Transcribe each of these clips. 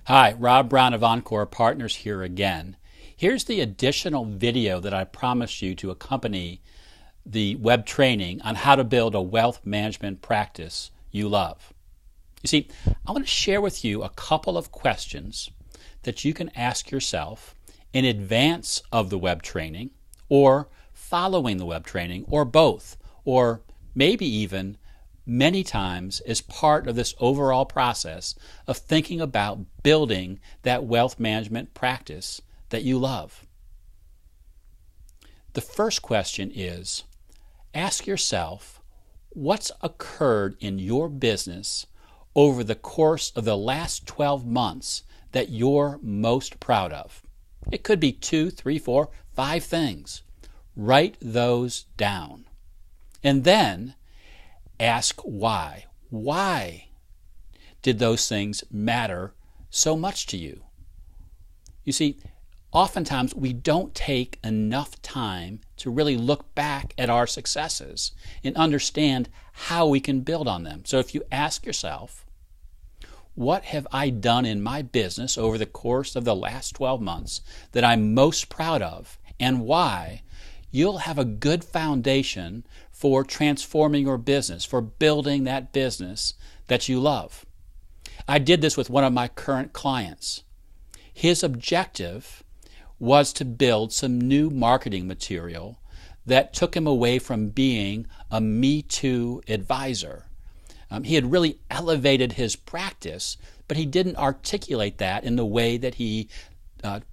Hi, Rob Brown of Encore Partners here again. Here's the additional video that I promised you to accompany the web training on how to build a wealth management practice you love. You see, I want to share with you a couple of questions that you can ask yourself in advance of the web training, or following the web training, or both, or maybe even many times as part of this overall process of thinking about building that wealth management practice that you love. The first question is, ask yourself, what's occurred in your business over the course of the last 12 months that you're most proud of? It could be 2, 3, 4, 5 things. Write those down. And then ask why. Why did those things matter so much to you? You see, oftentimes we don't take enough time to really look back at our successes and understand how we can build on them. So if you ask yourself, what have I done in my business over the course of the last 12 months that I'm most proud of, and why? You'll have a good foundation for transforming your business, for building that business that you love. I did this with one of my current clients. His objective was to build some new marketing material that took him away from being a Me Too advisor. He had really elevated his practice, but he didn't articulate that in the way that he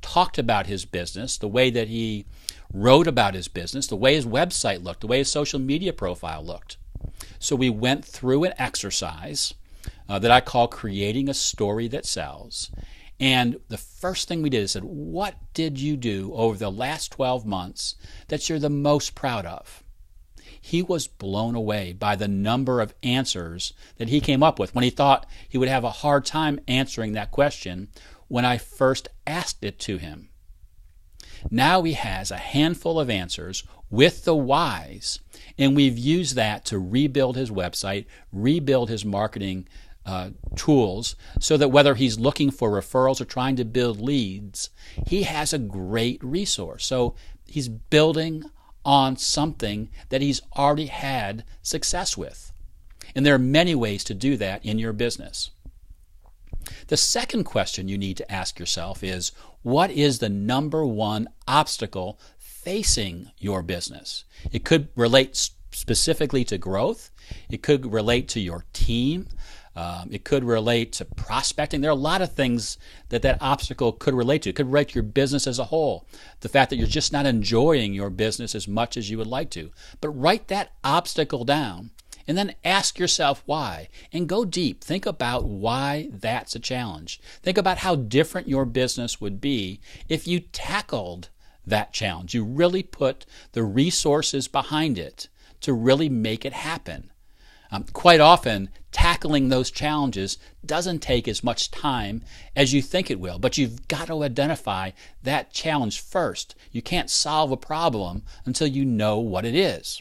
talked about his business, the way that he wrote about his business, the way his website looked, the way his social media profile looked. So we went through an exercise that I call creating a story that sells. And the first thing we did is said, what did you do over the last 12 months that you're the most proud of? He was blown away by the number of answers that he came up with when he thought he would have a hard time answering that question when I first asked it to him. Now he has a handful of answers with the whys, and we've used that to rebuild his website, rebuild his marketing tools, so that whether he's looking for referrals or trying to build leads, he has a great resource. So he's building on something that he's already had success with. And there are many ways to do that in your business. The second question you need to ask yourself is, what is the number one obstacle facing your business? It could relate specifically to growth. It could relate to your team. It could relate to prospecting. There are a lot of things that obstacle could relate to. It could relate to your business as a whole. The fact that you're just not enjoying your business as much as you would like to. But write that obstacle down and then ask yourself why, and go deep. Think about why that's a challenge. Think about how different your business would be if you tackled that challenge. You really put the resources behind it to really make it happen. Quite often, tackling those challenges doesn't take as much time as you think it will, but you've got to identify that challenge first. You can't solve a problem until you know what it is.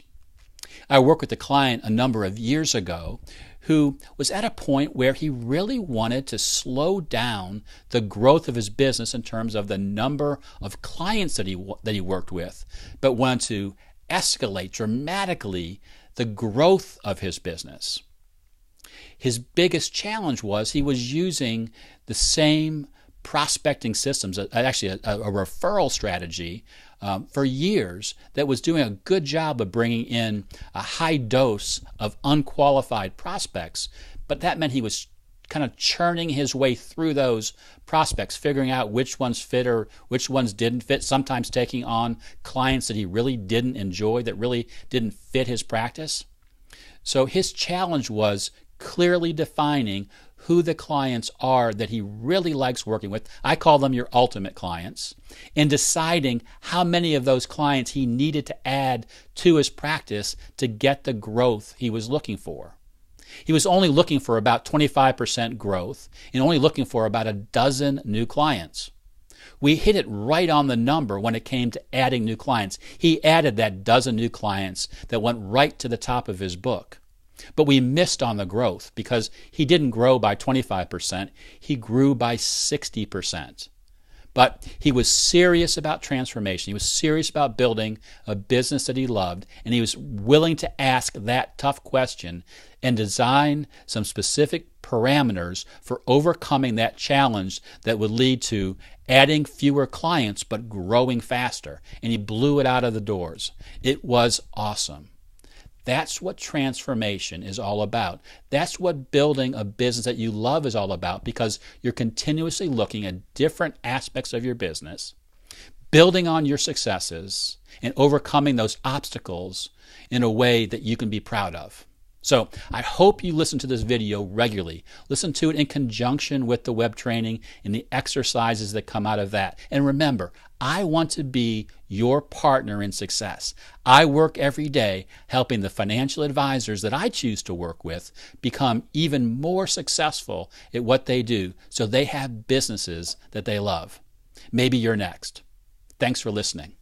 I worked with a client a number of years ago who was at a point where he really wanted to slow down the growth of his business in terms of the number of clients that he worked with, but wanted to escalate dramatically the growth of his business. His biggest challenge was he was using the same prospecting systems, actually a referral strategy for years that was doing a good job of bringing in a high dose of unqualified prospects, but that meant he was kind of churning his way through those prospects, figuring out which ones fit or which ones didn't fit, sometimes taking on clients that he really didn't enjoy, that really didn't fit his practice. So his challenge was clearly defining who the clients are that he really likes working with. I call them your ultimate clients. And deciding how many of those clients he needed to add to his practice to get the growth he was looking for. He was only looking for about 25% growth and only looking for about a dozen new clients. We hit it right on the number when it came to adding new clients. He added that dozen new clients that went right to the top of his book. But we missed on the growth because he didn't grow by 25%. He grew by 60%. But he was serious about transformation. He was serious about building a business that he loved, and he was willing to ask that tough question and design some specific parameters for overcoming that challenge that would lead to adding fewer clients but growing faster. And he blew it out of the doors. It was awesome. That's what transformation is all about. That's what building a business that you love is all about, because you're continuously looking at different aspects of your business, building on your successes, and overcoming those obstacles in a way that you can be proud of. So I hope you listen to this video regularly. Listen to it in conjunction with the web training and the exercises that come out of that. And remember, I want to be your partner in success. I work every day helping the financial advisors that I choose to work with become even more successful at what they do so they have businesses that they love. Maybe you're next. Thanks for listening.